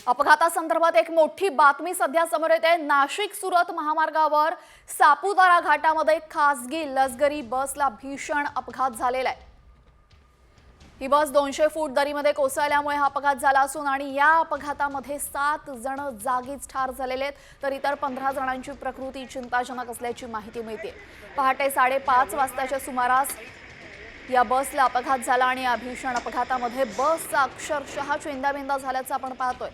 अपघातासंदर्भात एक मोठी बातमी सध्या समोर येते। नाशिक सुरत महामार्गावर सापुतारा घाटामध्ये खासगी लष्करी बसला भीषण अपघात झालेला आहे। ही बस 200 फूट दरीमध्ये कोसळल्यामुळे हा अपघात झाला असून आणि या अपघातामध्ये 7 जण जागीच ठार झालेले आहेत, तर इतर 15 जणांची प्रकृती चिंताजनक असल्याची माहिती मिळते। पहाटे 5:30 वाजताच्या सुमारास या बसला अपघात झाला आणि या भीषण अपघातामध्ये बसचा अक्षरशः चेंदामेंदा झाल्याचं आपण पाहतोय।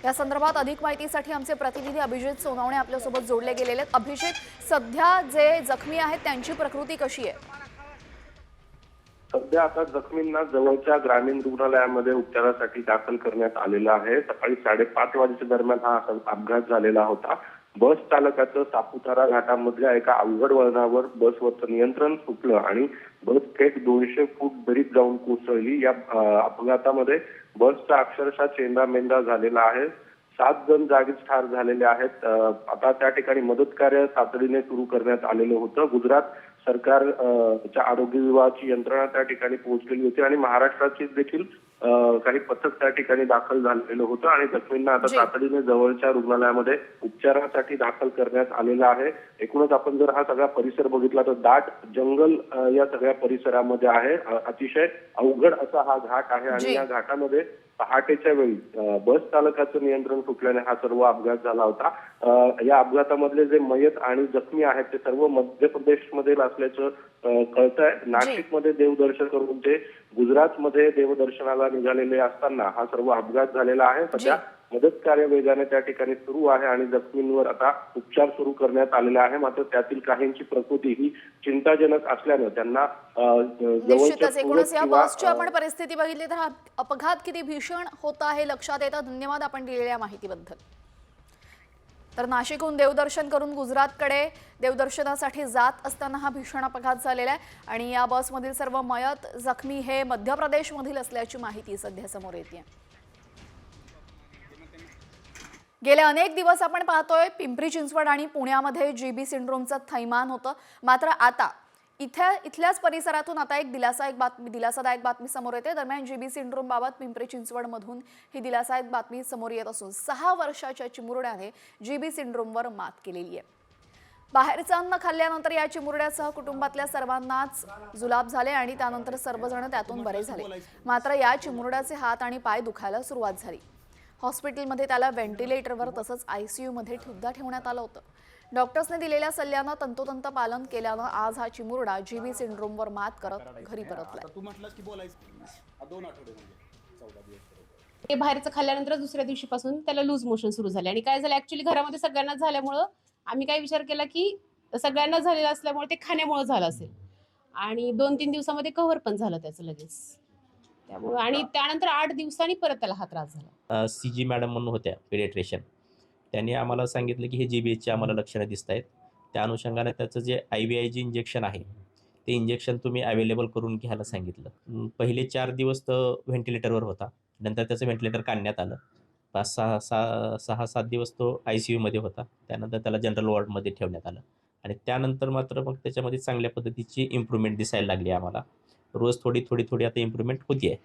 या संदर्भात अधिक माहितीसाठी आमचे प्रतिनिधी अभिजित सोनवणे आपल्यासोबत जोडले गेलेले आहेत। अभिजित, सध्या जे जखमी आहेत त्यांची प्रकृती कशी आहे? सध्या आता जखमींना जवळच्या ग्रामीण रुग्णालयामध्ये उपचारासाठी दाखल करण्यात आलेलं आहे। सकाळी 5:30 वाजेच्या दरम्यान हा अपघात झालेला होता। बस चालकाचं सापुतारा घाटामधल्या एका अवघड वळणावर बसवरचं नियंत्रण सुटलं आणि बस थेट 200 फूट दरीत जाऊन कोसळली। या अपघातामध्ये बसचा अक्षरशः चेंदामेंदा झालेला आहे। 7 जण जागीच ठार झालेले आहेत। आता त्या ठिकाणी मदत कार्य तातडीने सुरू करण्यात आलेलं होतं। गुजरात सरकारच्या आरोग्य विभागाची यंत्रणा त्या ठिकाणी पोहोचलेली होती आणि महाराष्ट्राची देखील काही पथक त्या ठिकाणी दाखल झालेलं होतं आणि जखमींना आता तातडीने जवळच्या रुग्णालयामध्ये उपचारासाठी दाखल करण्यात आलेलं आहे। एकूणच आपण जर हा सगळा परिसर बघितला तर दाट जंगल या सगळ्या परिसरामध्ये आहे। अतिशय अवघड असा हा घाट आहे आणि या घाटामध्ये पहाटेच्या वेळी बस चालकाचं नियंत्रण सुटल्याने हा सर्व अपघात झाला होता। या अपघातामधले जे मयत आणि जखमी आहेत ते सर्व मध्य प्रदेशमधील असल्याचं कळतंय। नाशिकमध्ये देवदर्शन करून ते गुजरातमध्ये देवदर्शनाला निघालेले असताना हा सर्व अपघात झालेला आहे। सध्या मदत कार्य वेगाने त्या ठिकाणी सुरू आहे आणि जखमींवर आता उपचार सुरू करण्यात आलेले आहे। मात्र त्यातील काहींची प्रकृती ही चिंताजनक असल्यानं त्यांना निश्चितच एकूणच या बसची आपण परिस्थिती बघितली तर हा अपघात किती भीषण होता हे लक्षात येतं। धन्यवाद आपण दिलेल्या माहितीबद्दल। तर नाशिकहून देवदर्शन करून गुजरातकडे देवदर्शनासाठी जात असताना हा भीषण अपघात झालेला आहे आणि या बसमधील सर्व मयत जखमी हे मध्य प्रदेशमधील असल्याची माहिती सध्या समोर येते। गेले अनेक दिवस आपण पाहतोय पिंपरी चिंचवड आणि पुण्यामध्ये जीबी सिंड्रोमचं थैमान होतं। मात्र आता इथल्याच परिसरातून आता एक दिलासादायक बातमी समोर येते। दरम्यान जीबी सिंड्रोम बाबत पिंपरी चिंचवडमधून ही दिलासादायक बातमी समोर येत असून 6 वर्षाच्या चिमुरड्याने जीबी सिंड्रोमवर मात केलेली आहे। बाहेरचं अन्न खाल्ल्यानंतर या चिमुरड्यासह कुटुंबातल्या सर्वांनाच जुलाब झाले आणि त्यानंतर सर्वजण त्यातून बरे झाले। मात्र या चिमुरड्याचे हात आणि पाय दुखायला सुरुवात झाली। हॉस्पिटलमध्ये त्याला व्हेंटिलेटरवर तसंच आयसीयू मध्ये सुद्धा ठेवण्यात आलं होतं। डॉक्टर्सने दिलेल्या सल्ल्यानं तंतोतंत पालन केल्यानं आज हा चिमुरडा जीबी सिंड्रोमवर मात करत घरी परतलाय। ते बाहेरचं खाल्ल्यानंतर दुसऱ्या दिवशीपासून त्याला लूज मोशन सुरू झाले आणि काय झालं ऍक्च्युअली घरामध्ये सगळ्यांना झाल्यामुळं आम्ही काय विचार केला की सगळ्यांना झालेलं असल्यामुळे ते खाण्यामुळे झालं असेल आणि 2-3 दिवसामध्ये कव्हर पण झालं त्याचं लगेच। त्यामुळे आणि त्यानंतर 8 दिवसांनी परत त्याला हा त्रास झाला। सीजी मॅडम म्हणून होत्या पेडियाट्रिशियन, त्यांनी आम्हाला सांगितलं की हे जीबीएचची आम्हाला लक्षणं दिसत आहेत। त्या अनुषंगाने त्याचं जे IVIG इंजेक्शन आहे ते इंजेक्शन तुम्ही अवेलेबल करून घ्यायला सांगितलं। पहिले 4 दिवस तो व्हेंटिलेटरवर होता, नंतर त्याचं व्हेंटिलेटर काढण्यात आलं। 6-7 दिवस तो ICUमध्ये होता, त्यानंतर त्याला जनरल वॉर्डमध्ये ठेवण्यात आलं आणि त्यानंतर मात्र मग त्याच्यामध्ये चांगल्या पद्धतीची इम्प्रूव्हमेंट दिसायला लागली आम्हाला। रोज थोडी आता इम्प्रूव्हमेंट होतीये।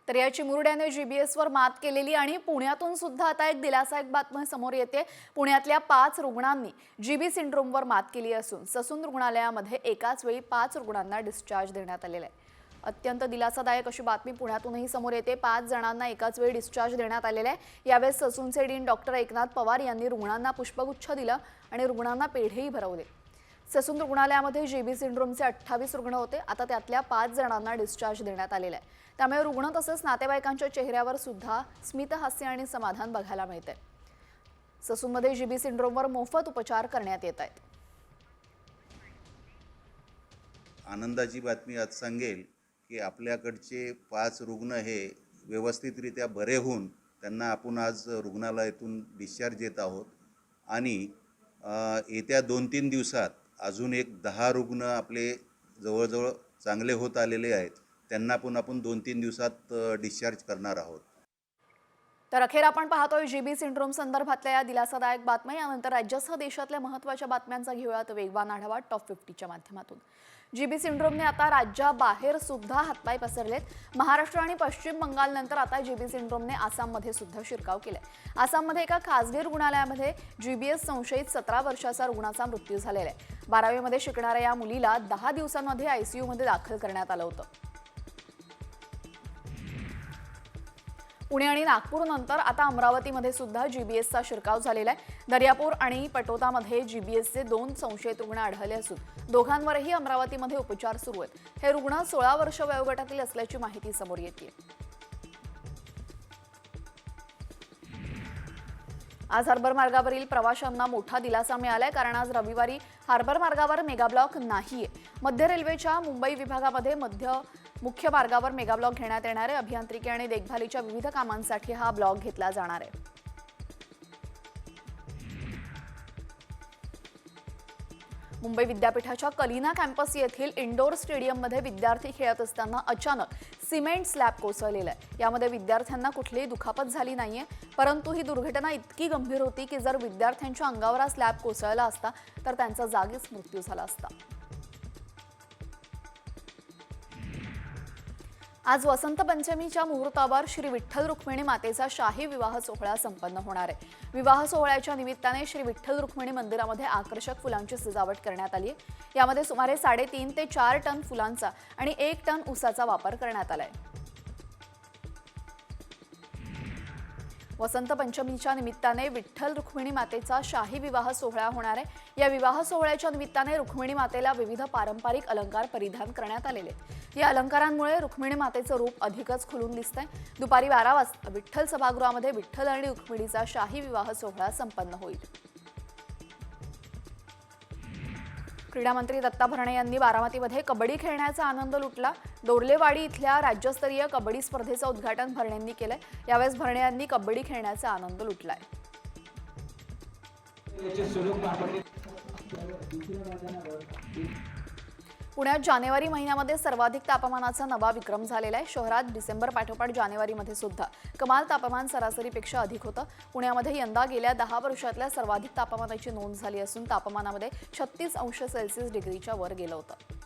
तर या चिमुरड्याने जीबीएसवर मात केलेली आणि पुण्यातून सुद्धा आता एक दिलासादायक बातमी समोर येते। पुण्यातल्या 5 रुग्णांनी जीबी सिंड्रोमवर मात केली असून ससून रुग्णालयामध्ये एकाच वेळी 5 रुग्णांना डिस्चार्ज देण्यात आलेला आहे। अत्यंत दिलासादायक अशी बातमी पुण्यातूनही समोर येते। 5 जणांना एकाच वेळी डिस्चार्ज देण्यात आलेला आहे। यावेळेस ससूनचे डीन डॉक्टर एकनाथ पवार यांनी रुग्णांना पुष्पगुच्छ दिला आणि रुग्णांना पेढेही भरवले। ससून रुग्णालयामध्ये जीबी सिंड्रोमचे 28 रुग्ण होते। आता त्यातल्या 5 जणांना डिस्चार्ज देण्यात आलेला आहे। त्यामुळे रुग्ण तसंच नातेवाईकांच्या चेहऱ्यावर सुद्धा स्मितहास्य आणि समाधान बघायला मिळते। ससूनमध्ये जीबी सिंड्रोमवर मोफत उपचार करण्यात येत आहेत। आनंदाची बातमी आज सांगेल की आपल्याकडचे 5 रुग्ण हे व्यवस्थितरित्या बरे होऊन त्यांना आपण आज रुग्णालयातून डिस्चार्ज देत आहोत आणि येत्या 2-3 दिवसात अजून एक 10 रुग्ण आपले जवळजवळ चांगले होत आलेले आहेत, त्यांना पण आपण 2-3 दिवसात डिस्चार्ज करणार आहोत। तर अखेर आपण पाहतोय जीबी सिंड्रोम संदर्भातल्या या दिलासादायक बातम्या। यानंतर राज्यासह देशातल्या महत्त्वाच्या बातम्यांचा घेऊयात वेगवान आढावा टॉप 50च्या माध्यमातून। जीबी सिंड्रोमने आता राज्याबाहेर सुद्धा हातपाय पसरलेत। महाराष्ट्र आणि पश्चिम बंगालनंतर आता जीबी सिंड्रोमने आसाममध्ये सुद्धा शिरकाव केलाय। आसाममध्ये एका खासगी रुग्णालयामध्ये जीबीएस संशयित 17 वर्षाचा रुग्णाचा मृत्यू झालेला आहे। 12वी मध्ये शिकणाऱ्या या मुलीला 10 दिवसांमध्ये आयसीयू मध्ये दाखल करण्यात आलं होतं। पुणे आणि नागपूर नंतर आता अमरावतीमध्ये सुद्धा जीबीएसचा शिरकाव झालेला आहे। दर्यापूर आणि पटोदामध्ये जीबीएसचे 2 संशयित रुग्ण आढळले असून दोघांवरही अमरावतीमध्ये उपचार सुरू आहेत। हे रुग्ण 16 वर्ष वयोगटातील असल्याची माहिती समोर येते। आज हार्बर मार्गावरील प्रवाशांना मोठा दिलासा मिळालाय, कारण आज रविवारी हार्बर मार्गावर मेगाब्लॉक नाहीये। मध्य रेल्वेच्या मुंबई विभागामध्ये मुख्य मार्गावर मेगाब्लॉक घेण्यात येणार आहे। अभियांत्रिकी आणि देखभालीच्या विविध कामांसाठी हा ब्लॉक घेतला जाणार आहे। मुंबई विद्यापीठाच्या कलिना कॅम्पस येथील इंडोर स्टेडियममध्ये विद्यार्थी खेळत असताना अचानक सिमेंट स्लॅब कोसळलेला आहे। यामध्ये विद्यार्थ्यांना कुठलीही दुखापत झाली नाहीये, परंतु ही दुर्घटना इतकी गंभीर होती की जर विद्यार्थ्यांच्या अंगावर हा स्लॅब कोसळला असता तर त्यांचा जागीच मृत्यू झाला असता। आज वसंत पंचमीच्या मुहूर्तावर श्री विठ्ठल रुक्मिणी मातेचा शाही विवाह सोहळा संपन्न होणार आहे। विवाह सोहळ्याच्या निमित्ताने श्री विठ्ठल रुक्मिणी मंदिरामध्ये आकर्षक फुलांची सजावट करण्यात आली आहे। यामध्ये सुमारे 3.5 ते 4 टन फुलांचा आणि 1 टन ऊसाचा वापर करण्यात आलाय। वसंत पंचमीच्या निमित्ताने विठ्ठल रुक्मिणी मातेचा शाही विवाह सोहळा होणार आहे। या विवाह सोहळ्याच्या निमित्ताने रुक्मिणी मातेला विविध पारंपरिक अलंकार परिधान करण्यात आलेले आहेत। या अलंकारांमुळे रुक्मिणी मातेचं रूप अधिकच खुलून दिसतंय। दुपारी 12 वाजता विठ्ठल सभागृहामध्ये विठ्ठल आणि रुक्मिणीचा शाही विवाह सोहळा संपन्न होईल। क्रीडा मंत्री दत्ता भरणे यांनी बारामतीमध्ये कबड्डी खेळण्याचा आनंद लुटला। डोर्लेवाडी इथल्या राज्यस्तरीय कबड्डी स्पर्धेचं उद्घाटन भरणे यांनी केलंय। यावेळेस भरणे यांनी कबड्डी खेळण्याचा आनंद लुटलाय। पुण्यात जानेवारी महिन्यामध्ये सर्वाधिक तापमानाचा नवा विक्रम झालेला आहे। शहरात डिसेंबर पाठोपाठ जानेवारीमध्ये सुद्धा कमाल तापमान सरासरीपेक्षा अधिक होतं। पुण्यामध्ये यंदा गेल्या 10 वर्षातल्या सर्वाधिक तापमानाची नोंद झाली असून तापमानामध्ये 36 अंश सेल्सिअस डिग्रीच्या वर गेलं होतं।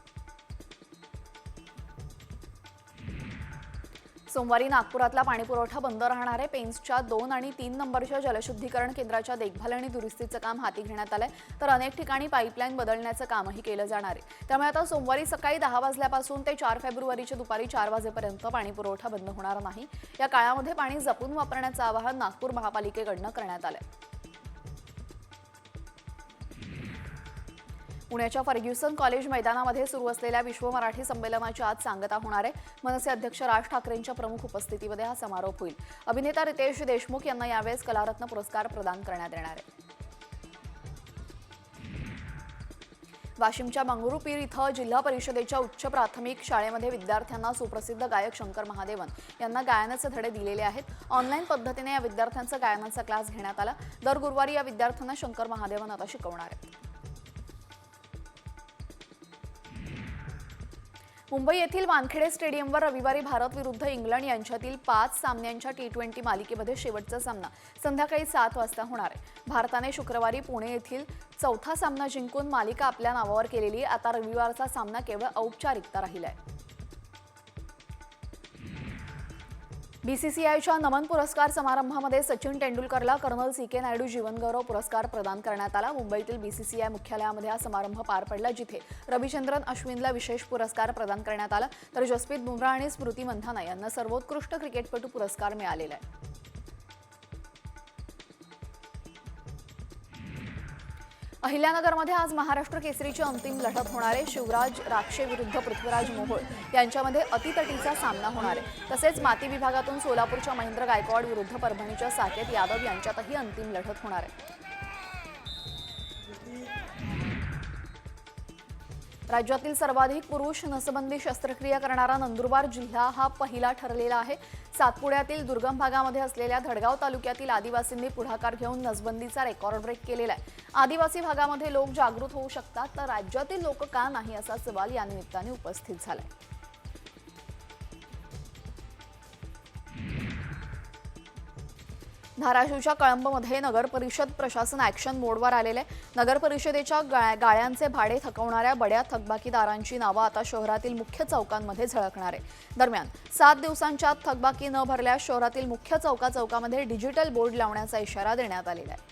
सोमवारी नागपुरातला पाणीपुरवठा बंद राहणार आहे। पेन्सच्या 2 आणि 3 नंबरच्या जलशुद्धीकरण केंद्राच्या देखभाल आणि दुरुस्तीचं काम हाती घेण्यात आलंय, तर अनेक ठिकाणी पाईपलाईन बदलण्याचं कामही केलं जाणार आहे। त्यामुळे आता सोमवारी सकाळी 10 वाजल्यापासून ते 4 फेब्रुवारीच्या दुपारी 4 वाजेपर्यंत पाणीपुरवठा बंद होणार नाही। या काळामध्ये पाणी जपून वापरण्याचं आवाहन नागपूर महापालिकेकडून करण्यात आलंय। पुण्याच्या फर्ग्युसन कॉलेज मैदानामध्ये सुरू असलेल्या विश्व मराठी संमेलनाची आज सांगता होणार आहे। मनसे अध्यक्ष राज ठाकरेंच्या प्रमुख उपस्थितीमध्ये हा समारोप होईल। अभिनेता रितेश देशमुख यांना यावेळेस कलारत्न पुरस्कार प्रदान करण्यात येणार आहे। वाशिमच्या मंगरुळपीर इथं जिल्हा परिषदेच्या उच्च प्राथमिक शाळेमध्ये विद्यार्थ्यांना सुप्रसिद्ध गायक शंकर महादेवन यांना गायनाचे धडे दिलेले आहेत। ऑनलाईन पद्धतीने या विद्यार्थ्यांचा गायनाचा क्लास घेण्यात आला। दर गुरुवारी या विद्यार्थ्यांना शंकर महादेवन आता शिकवणार आहेत। मुंबई येथील वानखेडे स्टेडियमवर रविवारी भारत विरुद्ध इंग्लंड यांच्यातील 5 सामन्यांच्या T20 मालिकेमध्ये शेवटचा सामना संध्याकाळी 7 वाजता होणार आहे। भारताने शुक्रवारी पुणे येथील 4था सामना जिंकून मालिका आपल्या नावावर केलेली। आता रविवारचा सामना केवळ औपचारिकता राहिला आहे। बीसीसीआयच्या नमन पुरस्कार समारंभामध्ये सचिन तेंडुलकरला कर्नल CK नायडू जीवनगौरव पुरस्कार प्रदान करण्यात आला। मुंबईतील बीसीसीआय मुख्यालयामध्ये हा समारंभ पार पडला, जिथे रविचंद्रन अश्विनला विशेष पुरस्कार प्रदान करण्यात आला, तर जसप्रीत बुमराह आणि स्मृती मंधाना यांना सर्वोत्कृष्ट क्रिकेटपटू पुरस्कार मिळालेला आहे। अहिल्यानगरमध्ये आज महाराष्ट्र केसरीची अंतिम लढत होणार आहे। शिवराज राक्षे विरुद्ध पृथ्वीराज मोहोळ यांच्यामध्ये अतितटीचा सामना होणार आहे। तसेच माती विभागातून सोलापूरच्या महेंद्र गायकवाड विरुद्ध परभणीच्या साकेत यादव यांच्यातही अंतिम लढत होणार आहे। राज्यातील सर्वाधिक पुरुष नसबंदी शस्त्रक्रिया करणारा नंदुरबार जिल्हा हा पहिला ठरलेला आहे। सातपुड्यातील दुर्गम भागामध्ये असलेल्या धडगाव तालुक्यातील आदिवासींनी पुढाकार घेऊन नसबंदीचा रेकॉर्ड ब्रेक केलेला आहे। आदिवासी भागामध्ये लोक जागृत होऊ शकतात, तर राज्यातील लोक का नाही असा सवाल या निमित्ताने उपस्थित झालाय। धाराशिवच्या कळंबमध्ये नगर परिषद प्रशासन ॲक्शन मोडवर आलेले आहे. नगर परिषदेच्या गाळ्यांचे भाडे थकवणाऱ्या बड्या थकबाकीदारांची नावं आता शहरातील मुख्य चौकांमध्ये झळकणार आहे. दरम्यान 7 दिवसांच्या आत थकबाकी न भरल्यास शहरातील मुख्य चौकामध्ये डिजिटल बोर्ड लावण्याचा इशारा देण्यात आलेला आहे.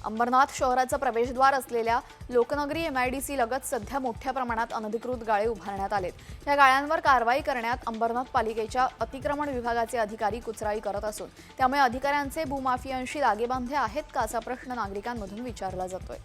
अंबरनाथ शहराचं प्रवेशद्वार असलेल्या लोकनगरी MIDC लगत सध्या मोठ्या प्रमाणात अनधिकृत गाळे उभारण्यात आलेत. या गाळ्यांवर कारवाई करण्यात अंबरनाथ पालिकेच्या अतिक्रमण विभागाचे अधिकारी कुचराई करत असून त्यामुळे अधिकाऱ्यांचे भूमाफियांशी लागेबांधे आहेत का असा प्रश्न नागरिकांमधून विचारला जातोय.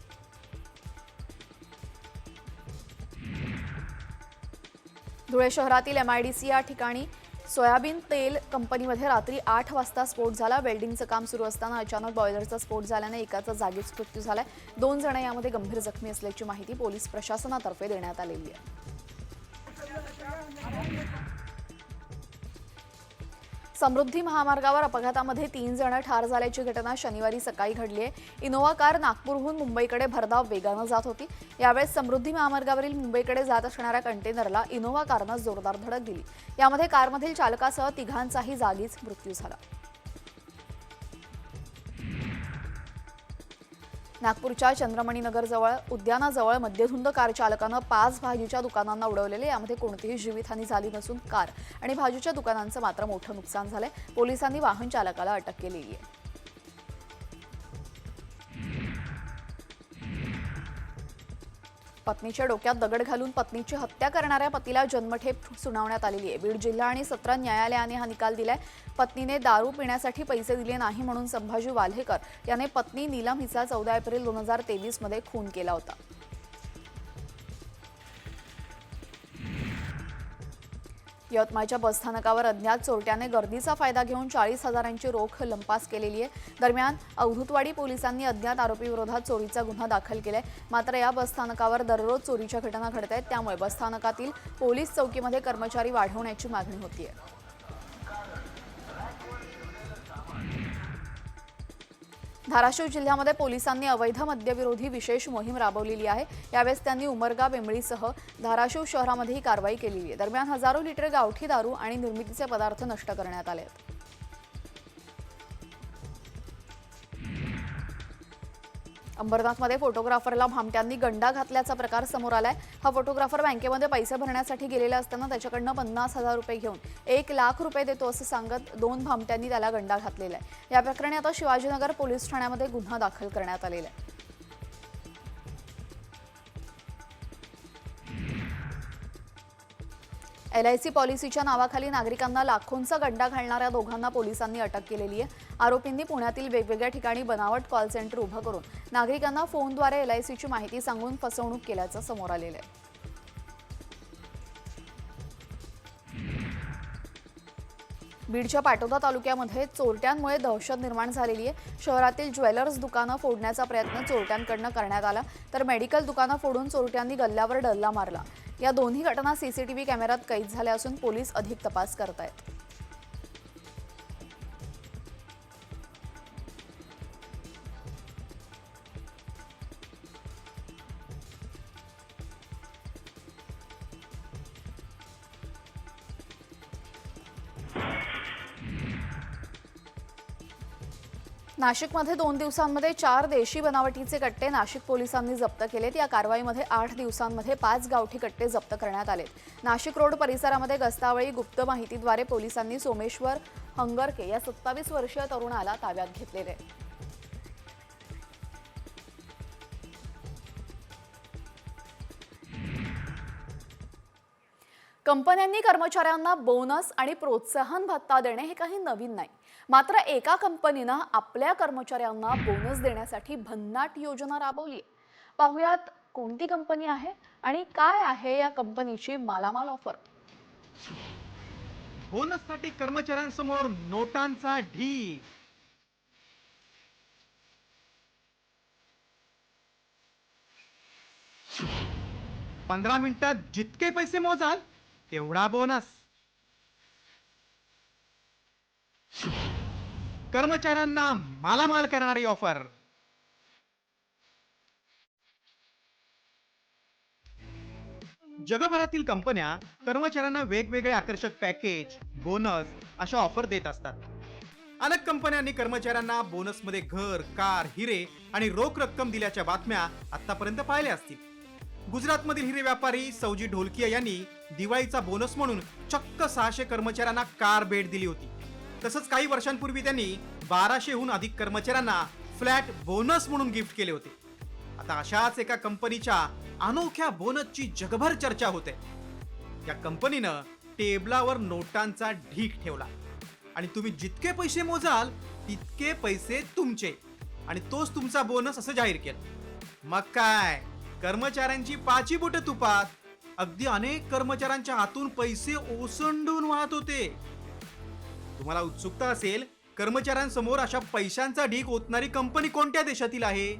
धुळे शहरातील MIDC या ठिकाणी सोयाबीन तेल कंपनीमध्ये रात्री 8 वाजता स्फोट झाला. वेल्डिंगचं काम सुरू असताना अचानक बॉयलरचा स्फोट झाल्याने एकाचा जागीच मृत्यू झालाय. 2 जण यामध्ये गंभीर जखमी असल्याची माहिती पोलीस प्रशासनातर्फे देण्यात आलेली आहे. समृद्धी महामार्गावर अपघातामध्ये 3 जण ठार झाल्याची घटना शनिवारी सकाळी घडली आहे. इनोव्हा कार नागपूरहून मुंबईकडे भरधाव वेगानं जात होती. यावेळेस समृद्धी महामार्गावरील मुंबईकडे जात असणाऱ्या कंटेनरला इनोव्हा कारनं जोरदार धडक दिली. यामध्ये कारमधील चालकासह 3घांचाही जागीच मृत्यू झाला. नागपूरच्या चंद्रमणीनगरजवळ उद्यानाजवळ मध्यधुंद कार चालकानं 5 भाजीच्या दुकानांना उडवलेले. यामध्ये कोणतीही जीवितहानी झाली नसून कार आणि भाजीच्या दुकानांचं मात्र मोठं नुकसान झालंय. पोलिसांनी वाहन चालकाला अटक केलेली आहे. पत्नीच्या डोक्यात दगड घालून पत्नीची हत्या करणाऱ्या पतीला जन्मठेप सुनावण्यात आलेली आहे. बीड जिल्हा आणि सत्र न्यायालयाने हा निकाल दिलाय. पत्नीने दारू पिण्यासाठी पैसे दिले नाही म्हणून संभाजी वाल्हेकर याने पत्नी नीलम हिचा 14 एप्रिल 2023 मध्ये खून केला होता. यवतमाळच्या बसस्थानकावर अज्ञात चोरट्याने गर्दीचा फायदा घेऊन 40,000ची रोख लंपास केलेली आहे. दरम्यान अवधूतवाडी पोलिसांनी अज्ञात आरोपीविरोधात चोरीचा गुन्हा दाखल केलाय. मात्र या बसस्थानकावर दररोज चोरीच्या घटना घडत आहेत. त्यामुळे बसस्थानकातील पोलीस चौकीमध्ये कर्मचारी वाढवण्याची मागणी होतीये. धाराशिव जिल्ह्यामध्ये पोलिसांनी अवैध मद्यविरोधी विशेष मोहीम राबवलेली आहे. यावेळेस त्यांनी उमरगा बेंबळीसह धाराशिव शहरामध्ये ही कारवाई केलेली आहे. दरम्यान हजारो लिटर गावठी दारू आणि निर्मितीचे पदार्थ नष्ट करण्यात आले आहेत. अंबरनाथमध्ये फोटोग्राफरला भामट्यांनी गंडा घातल्याचा प्रकार समोर आलाय. हा फोटोग्राफर बँकेमध्ये पैसे भरण्यासाठी गेलेला असताना त्याच्याकडनं 50,000 रुपये घेऊन 1 लाख रुपये देतो असं सांगत 2 भामट्यांनी त्याला गंडा घातलेला आहे. या प्रकरणी आता शिवाजीनगर पोलीस ठाण्यामध्ये गुन्हा दाखल करण्यात आलेला आहे. LIC पॉलिसीच्या नावाखाली नागरिकांना लाखोंचा गंडा घालणाऱ्या दोघांना पोलिसांनी अटक केलेली आहे. आरोपींनी पुण्यातील वेगवेगळ्या ठिकाणी बनावट कॉल सेंटर उभं करून नागरिकांना फोनद्वारे LICची माहिती सांगून फसवणूक केल्याचं समोर आलेलं आहे. बीडच्या पाटोदा तालुक्यामध्ये चोरट्यांमुळे दहशत निर्माण झालेली आहे. शहरातील ज्वेलर्स दुकानं फोडण्याचा प्रयत्न चोरट्यांकडनं करण्यात आला, तर मेडिकल दुकानं फोडून चोरट्यांनी गल्ल्यावर डल्ला मारला. या दोन्ही घटना CCTV कॅमेऱ्यात कैद झाल्या असून पोलीस अधिक तपास करत आहेत. नाशिकमध्ये 2 दिवसांमध्ये 4 देशी बनावटीचे कट्टे नाशिक पोलिसांनी जप्त केलेत. या कारवाईमध्ये 8 दिवसांमध्ये 5 गावठी कट्टे जप्त करण्यात आलेत. नाशिक रोड परिसरामध्ये गस्तावेळी गुप्त माहितीद्वारे पोलिसांनी सोमेश्वर हंगरके या 27 वर्षीय तरुणाला ताब्यात घेतलेले. कंपन्यांनी कर्मचाऱ्यांना बोनस आणि प्रोत्साहन भत्ता देणे हे काही नवीन नाही. मात्र एका कंपनीनं आपल्या कर्मचाऱ्यांना बोनस देण्यासाठी भन्नाट योजना राबवली. पाहुयात कोणती कंपनी आहे आणि काय आहे या कंपनीची मालामाल ऑफर. बोनससाठी कर्मचाऱ्यांसमोर नोटांचा ढीग. पंधरा मिनिटात जितके पैसे मोजाल तेवढा बोनस. कर्मचाऱ्यांना मालामाल करणारी ऑफर. जगभरातील कंपन्या कर्मचाऱ्यांना वेगवेगळे आकर्षक पॅकेज, बोनस अशा ऑफर देत असतात. अनेक कंपन्यांनी कर्मचाऱ्यांना बोनसमध्ये घर, कार, हिरे आणि रोख रक्कम दिल्याच्या बातम्या आतापर्यंत पाहिल्या असतील. गुजरातमधील हिरे व्यापारी सौजी ढोलकिया यांनी दिवाळीचा बोनस म्हणून चक्क 600 कर्मचाऱ्यांना कार भेट दिली होती. तसंच काही वर्षांपूर्वी त्यांनी 1200हून अधिक कर्मचाऱ्यांना फ्लॅट बोनस म्हणून गिफ्ट केले होते. आता अशाच एका कंपनीच्या अनोख्या बोनसची जगभर चर्चा होते. या कंपनीनं टेबलावर नोटांचा ढीग ठेवला आणि तुम्ही जितके पैसे मोजाल तितके पैसे तुमचे आणि तोच तुमचा बोनस असं जाहीर केलं. मग काय, कर्मचाऱ्यांची पाची बोटं तुपात. अगदी अनेक कर्मचाऱ्यांच्या हातून पैसे ओसंडून वाहत होते. तुम्हाला उत्सुकता असेल, कर्मचाऱ्यांसमोर अशा पैशांचा ढीग ओतणारी कंपनी कोणत्या देशातील आहे?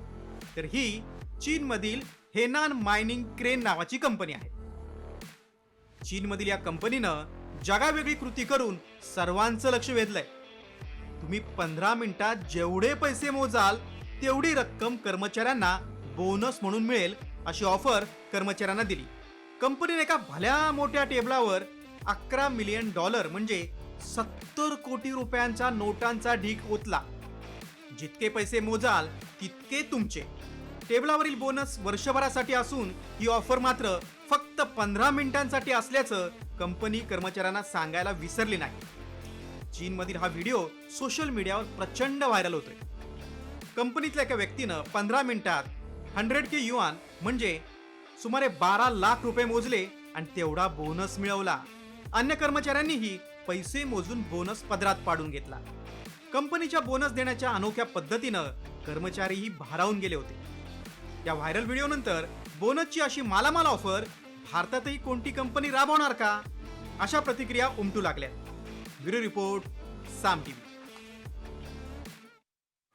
तर ही चीनमधील हेनान मायनिंग क्रेन नावाची कंपनी आहे. चीनमधील या कंपनीनं जगावेगळी कृती करून सर्वांचं लक्ष वेधलंय. तुम्ही 15 मिनिटात जेवढे पैसे मोजाल तेवढी रक्कम कर्मचाऱ्यांना बोनस म्हणून मिळेल अशी ऑफर कर्मचाऱ्यांना दिली. कंपनीने एका भल्या मोठ्या टेबलावर $11 मिलियन म्हणजे 70 कोटी रुपयांचा नोटांचा ढीग ओतला. जितके पैसे मोजाल तितके तुमचे. टेबलावरील बोनस वर्षभरासाठी असून ही ऑफर मात्र फक्त 15 मिनिटांसाठी असल्याचं कंपनी कर्मचाऱ्यांना सांगायला विसरली नाही. चीनमधील हा व्हिडिओ सोशल मीडियावर प्रचंड व्हायरल होतोय. कंपनीतल्या एका व्यक्तीनं 15 मिनिटात 100K युआन म्हणजे सुमारे 12 लाख रुपये मोजले आणि तेवढा बोनस मिळवला. अन्य कर्मचाऱ्यांनीही पैसे मोजून बोनस पदरात पाडून घेतला. कंपनीच्या बोनस देण्याच्या अनोख्या पद्धतीनं कर्मचारीही भारावून गेले होते. या व्हायरल व्हिडिओनंतर बोनसची अशी मालामाल ऑफर भारतातही कोणती कंपनी राबवणार का, अशा प्रतिक्रिया उमटू लागल्या. ब्युरो रिपोर्ट, साम टीव्ही.